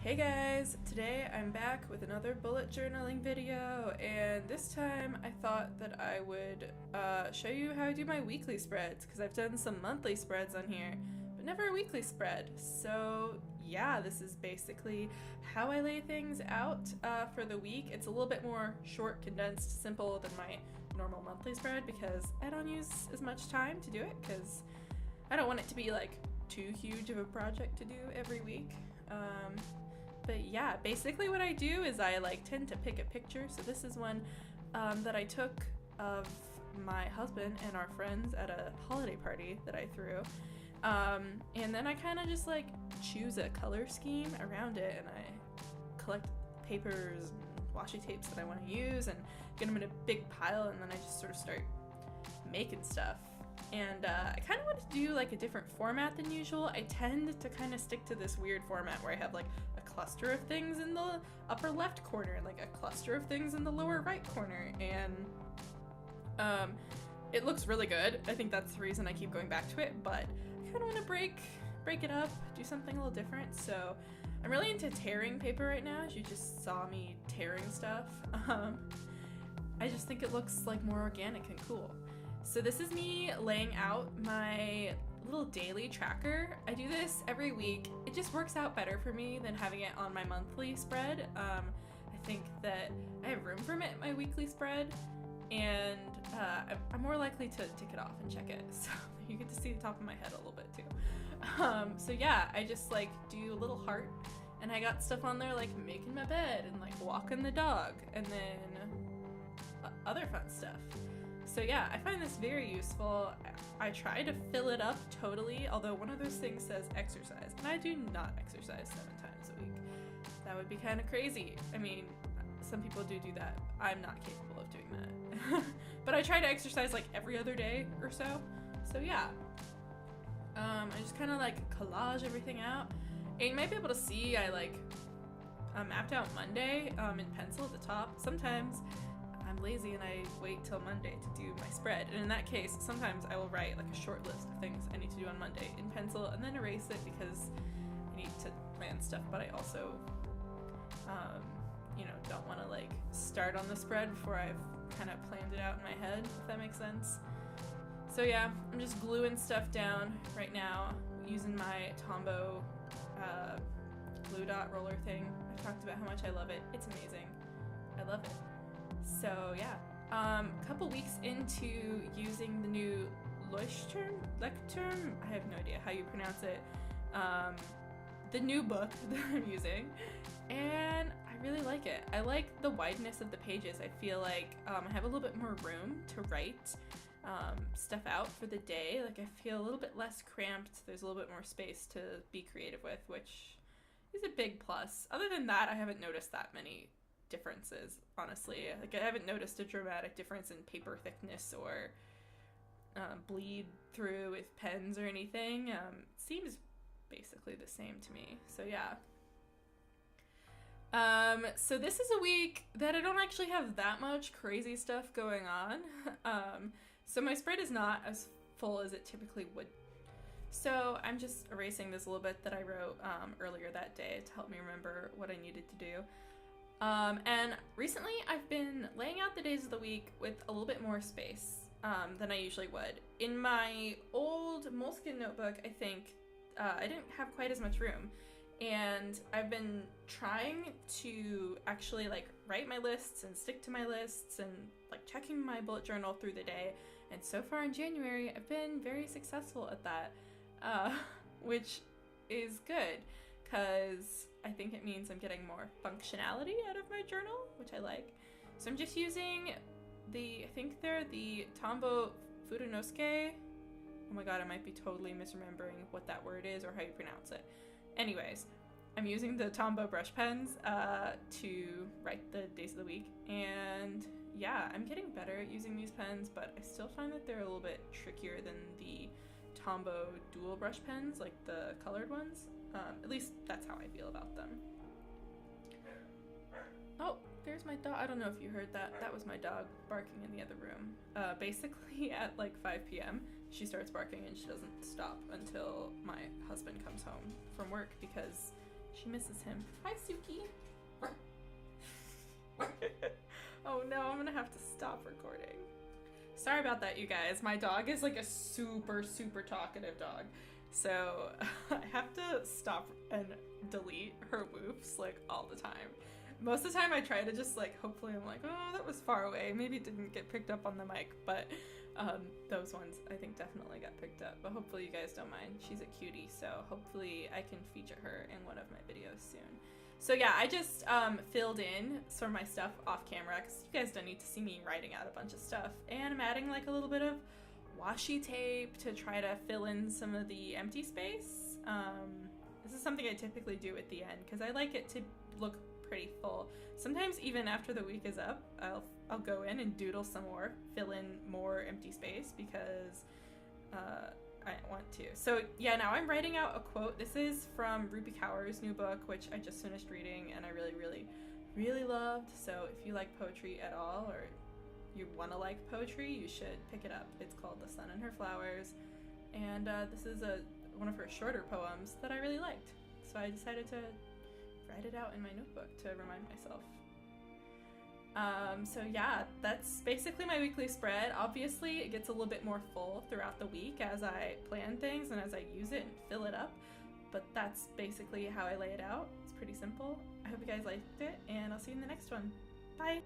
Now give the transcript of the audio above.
Hey guys, today I'm back with another bullet journaling video, and this time I thought that I would show you how I do my weekly spreads, because I've done some monthly spreads on here, but never a weekly spread. So yeah, this is basically how I lay things out for the week. It's a little bit more short, condensed, simple than my normal monthly spread, because I don't use as much time to do it, because I don't want it to be like too huge of a project to do every week. But yeah, basically what I do is I tend to pick a picture. So this is one that I took of my husband and our friends at a holiday party that I threw. And then I kind of just choose a color scheme around it, and I collect papers and washi tapes that I want to use and get them in a big pile, and then I just sort of start making stuff. And I kind of want to do a different format than usual. I tend to kind of stick to this weird format where I have a cluster of things in the upper left corner and a cluster of things in the lower right corner, and it looks really good. I think that's the reason I keep going back to it, but I kind of want to break it up, do something a little different. So I'm really into tearing paper right now, as you just saw me tearing stuff. I just think it looks more organic and cool. So this is me laying out my little daily tracker. I do this every week. It just works out better for me than having it on my monthly spread. I think that I have room for it in my weekly spread, and I'm more likely to tick it off and check it. So you get to see the top of my head a little bit too. So yeah, I just do a little heart, and I got stuff on there like making my bed and walking the dog, and then other fun stuff. So yeah, I find this very useful. I try to fill it up totally, although one of those things says exercise, and I do not exercise 7 times a week. That would be kind of crazy. I mean, some people do that. I'm not capable of doing that. But I try to exercise every other day or so. So yeah. I just kind of collage everything out. And you might be able to see I mapped out Monday in pencil at the top. Sometimes I'm lazy and I wait till Monday to do my spread, and in that case sometimes I will write a short list of things I need to do on Monday in pencil and then erase it because I need to plan stuff, but I also don't want to start on the spread before I've kind of planned it out in my head, if that makes sense. So yeah, I'm just gluing stuff down right now using my Tombow glue dot roller thing. I've talked about how much I love it. It's amazing. I love it. So yeah, a couple weeks into using the new Leuchtturm, I have no idea how you pronounce it, the new book that I'm using, and I really like it. I like the wideness of the pages. I feel like I have a little bit more room to write stuff out for the day. I feel a little bit less cramped. There's a little bit more space to be creative with, which is a big plus. Other than that, I haven't noticed that many differences, honestly. I haven't noticed a dramatic difference in paper thickness or bleed through with pens or anything. Seems basically the same to me. So yeah. So this is a week that I don't actually have that much crazy stuff going on. So my spread is not as full as it typically would. So I'm just erasing this little bit that I wrote earlier that day to help me remember what I needed to do. And recently I've been laying out the days of the week with a little bit more space than I usually would. In my old Moleskine notebook, I think I didn't have quite as much room, and I've been trying to actually write my lists and stick to my lists and checking my bullet journal through the day, and so far in January I've been very successful at that, which is good, because I think it means I'm getting more functionality out of my journal, which I like. So I'm just using I think they're the Tombow Furunosuke. Oh my god, I might be totally misremembering what that word is or how you pronounce it. Anyways, I'm using the Tombow brush pens to write the days of the week, and yeah, I'm getting better at using these pens, but I still find that they're a little bit trickier than the Tombow dual brush pens, the colored ones. At least that's how I feel about them. Oh, there's my dog. I don't know if you heard that. That was my dog barking in the other room. Basically at 5 p.m. she starts barking and she doesn't stop until my husband comes home from work, because She misses him. Hi, Suki. Oh no, I'm gonna have to stop recording. Sorry about that, you guys. My dog is like a super, super talkative dog. So I have to stop and delete her woofs like all the time. Most of the time I try to just like, hopefully I'm like, oh, that was far away. Maybe it didn't get picked up on the mic, but those ones I think definitely got picked up. But hopefully you guys don't mind. She's a cutie, so hopefully I can feature her in one of my videos soon. So yeah, I just filled in some of my stuff off camera because you guys don't need to see me writing out a bunch of stuff. And I'm adding like a little bit of washi tape to try to fill in some of the empty space. This is something I typically do at the end because I like it to look pretty full. Sometimes even after the week is up, I'll go in and doodle some more, fill in more empty space because I want to. So yeah, now I'm writing out a quote. This is from Rupi Kaur's new book, which I just finished reading and I really, really, really loved. So if you like poetry at all, or you want to like poetry, you should pick it up. It's called The Sun and Her Flowers, and this is one of her shorter poems that I really liked. So I decided to write it out in my notebook to remind myself. So yeah, that's basically my weekly spread. Obviously, it gets a little bit more full throughout the week as I plan things and as I use it and fill it up. But that's basically how I lay it out. It's pretty simple. I hope you guys liked it, and I'll see you in the next one. Bye!